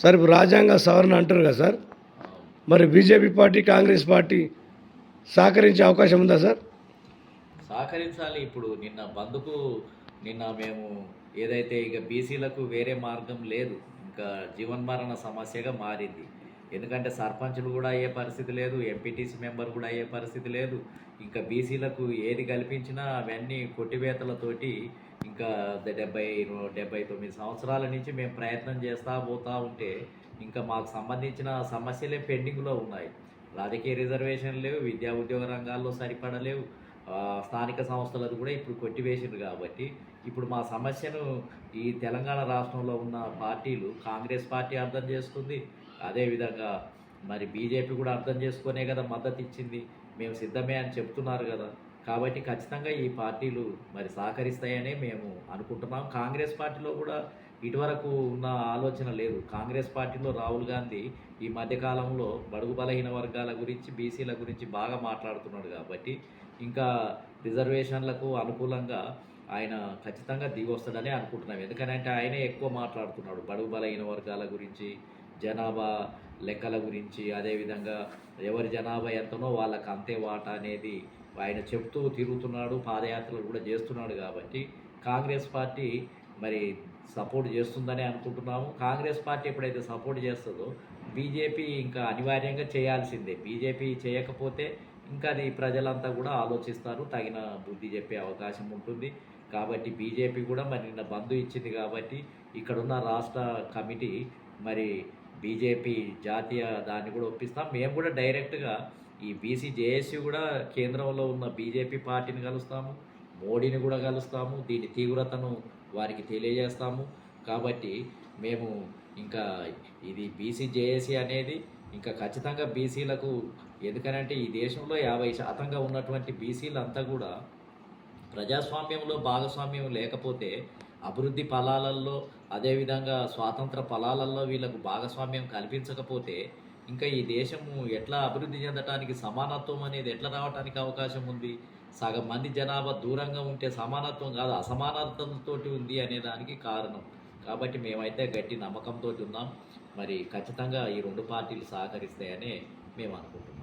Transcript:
Sir ఇప్పుడు రాజ్యాంగ సవరణ అంటారు కదా సార్, మరి బీజేపీ పార్టీ కాంగ్రెస్ పార్టీ సహకరించే అవకాశం ఉందా సార్? సహకరించాలి. ఇప్పుడు నిన్న మేము ఏదైతే ఇక బీసీలకు వేరే మార్గం లేదు, ఇంకా జీవన్మరణ సమస్యగా మారింది. ఎందుకంటే సర్పంచులు కూడా అయ్యే పరిస్థితి లేదు, ఎంపీటీసీ మెంబర్ కూడా అయ్యే పరిస్థితి లేదు. ఇంకా బీసీలకు ఏది కల్పించినా అవన్నీ కొట్టివేతలతోటి ఇంకా 79 సంవత్సరాల నుంచి మేము ప్రయత్నం చేస్తూ పోతూ ఉంటే ఇంకా మాకు సంబంధించిన సమస్యలే పెండింగ్లో ఉన్నాయి. రాజకీయ రిజర్వేషన్ లేవు, విద్యా ఉద్యోగ రంగాల్లో సరిపడలేవు, స్థానిక సంస్థలకు కూడా ఇప్పుడు కొట్టివేసిండ్రు. కాబట్టి ఇప్పుడు మా సమస్యను ఈ తెలంగాణ రాష్ట్రంలో ఉన్న పార్టీలు, కాంగ్రెస్ పార్టీ అర్థం చేసుకుంది, అదేవిధంగా మరి బీజేపీ కూడా అర్థం చేసుకునే కదా మద్దతు ఇచ్చింది. మేము సిద్ధమే అని చెప్తున్నారు కదా. కాబట్టి ఖచ్చితంగా ఈ పార్టీలు మరి సహకరిస్తాయనే మేము అనుకుంటున్నాం. కాంగ్రెస్ పార్టీలో కూడా ఇటువరకు ఉన్న ఆలోచన లేదు. కాంగ్రెస్ పార్టీలో రాహుల్ గాంధీ ఈ మధ్యకాలంలో బడుగు బలహీన వర్గాల గురించి, బీసీల గురించి బాగా మాట్లాడుతున్నాడు. కాబట్టి ఇంకా రిజర్వేషన్లకు అనుకూలంగా ఆయన ఖచ్చితంగా దిగొస్తాడని అనుకుంటున్నాం. ఎందుకంటే ఆయనే ఎక్కువ మాట్లాడుతున్నాడు బడుగు బలహీన వర్గాల గురించి, జనాభా లెక్కల గురించి, అదేవిధంగా ఎవరి జనాభా ఎంతనో వాళ్ళకి అంతే వాటా అనేది ఆయన చెప్తూ తిరుగుతున్నాడు, పాదయాత్రలు కూడా చేస్తున్నాడు. కాబట్టి కాంగ్రెస్ పార్టీ మరి సపోర్ట్ చేస్తుందని అనుకుంటున్నాము. కాంగ్రెస్ పార్టీ ఎప్పుడైతే సపోర్ట్ చేస్తుందో బీజేపీ ఇంకా అనివార్యంగా చేయాల్సిందే. బీజేపీ చేయకపోతే ఇంకా అది ప్రజలంతా కూడా ఆలోచిస్తారు, తగిన బుద్ధి చెప్పే అవకాశం ఉంటుంది. కాబట్టి బీజేపీ కూడా మరి నిన్న బంధు ఇచ్చింది. కాబట్టి ఇక్కడున్న రాష్ట్ర కమిటీ మరి బీజేపీ జాతీయ దాన్ని కూడా ఒప్పిస్తాం. మేము కూడా డైరెక్ట్గా ఈ బీసీ జేఏసీ కూడా కేంద్రంలో ఉన్న బీజేపీ పార్టీని కలుస్తాము, మోడీని కూడా కలుస్తాము, దీని తీవ్రతను వారికి తెలియజేస్తాము. కాబట్టి మేము ఇంకా ఇది బీసీ జేఏసీ అనేది ఇంకా ఖచ్చితంగా బీసీలకు, ఎందుకనంటే ఈ దేశంలో 50% ఉన్నటువంటి బీసీలంతా కూడా ప్రజాస్వామ్యంలో భాగస్వామ్యం లేకపోతే, అభివృద్ధి ఫలాలలో, అదేవిధంగా స్వాతంత్ర ఫలాలలో వీళ్ళకు భాగస్వామ్యం కల్పించకపోతే ఇంకా ఈ దేశము ఎట్లా అభివృద్ధి చెందడానికి, సమానత్వం అనేది ఎట్లా రావడానికి అవకాశం ఉంది? సగం మంది జనాభా దూరంగా ఉంటే సమానత్వం కాదు, అసమానత్వంతో ఉంది అనే దానికి కారణం. కాబట్టి మేమైతే గట్టి నమ్మకంతో ఉన్నాం. మరి ఖచ్చితంగా ఈ రెండు పార్టీలు సహకరిస్తాయని మేము అనుకుంటున్నాం.